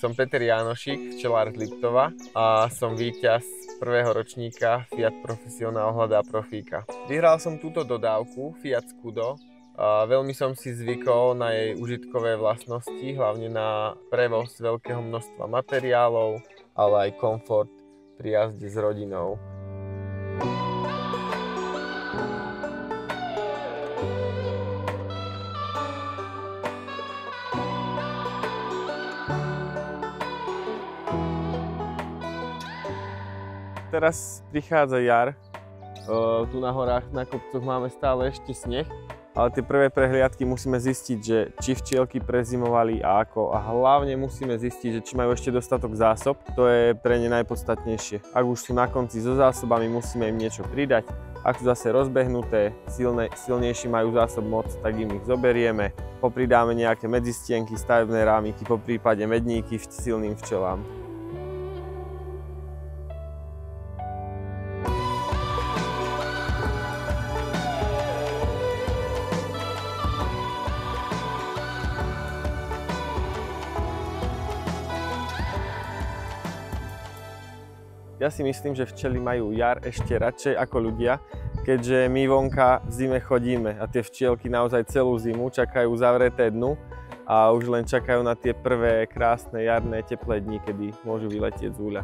Som Peter Jánošík, včelár z Liptova a som víťaz prvého ročníka Fiat Profesionál hľadá profíka. Vyhral som túto dodávku Fiat Scudo. Veľmi som si zvykol na jej užitkové vlastnosti, hlavne na prevoz veľkého množstva materiálov, ale aj komfort pri jazde s rodinou. Teraz prichádza jar, tu na horách, na kopcoch máme stále ešte sneh, ale tie prvé prehliadky musíme zistiť, že či včielky prezimovali a ako, a hlavne musíme zistiť, že či majú ešte dostatok zásob, to je pre ne najpodstatnejšie. Ak už sú na konci so zásobami, musíme im niečo pridať, ak sú zase rozbehnuté, silnejší majú zásob moc, tak im ich zoberieme, popridáme nejaké medzistienky, stavebné rámiky, poprípade medníky silným včelám. Ja si myslím, že včely majú jar ešte radšej ako ľudia, keďže my vonka v zime chodíme a tie včielky naozaj celú zimu čakajú zavreté dnu a už len čakajú na tie prvé krásne jarné teplé dni, kedy môžu vyletieť z úľa.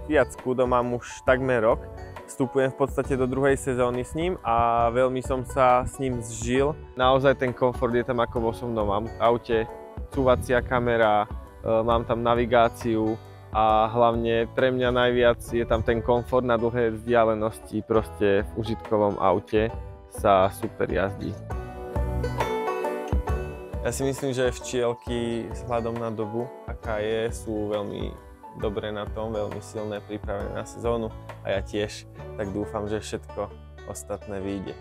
Fiat Scudo mám už takmer rok, vstupujem v podstate do druhej sezóny s ním a veľmi som sa s ním zžil. Naozaj ten komfort je tam ako v osobnom aute, cúvacia kamera, mám tam navigáciu a hlavne pre mňa najviac je tam ten komfort na dlhé vzdialenosti, proste v užitkovom aute sa super jazdí. Ja si myslím, že včielky vzhľadom na dobu, aká je, sú veľmi dobré na tom, veľmi silné, pripravené na sezónu a ja tiež, tak dúfam, že všetko ostatné vyjde.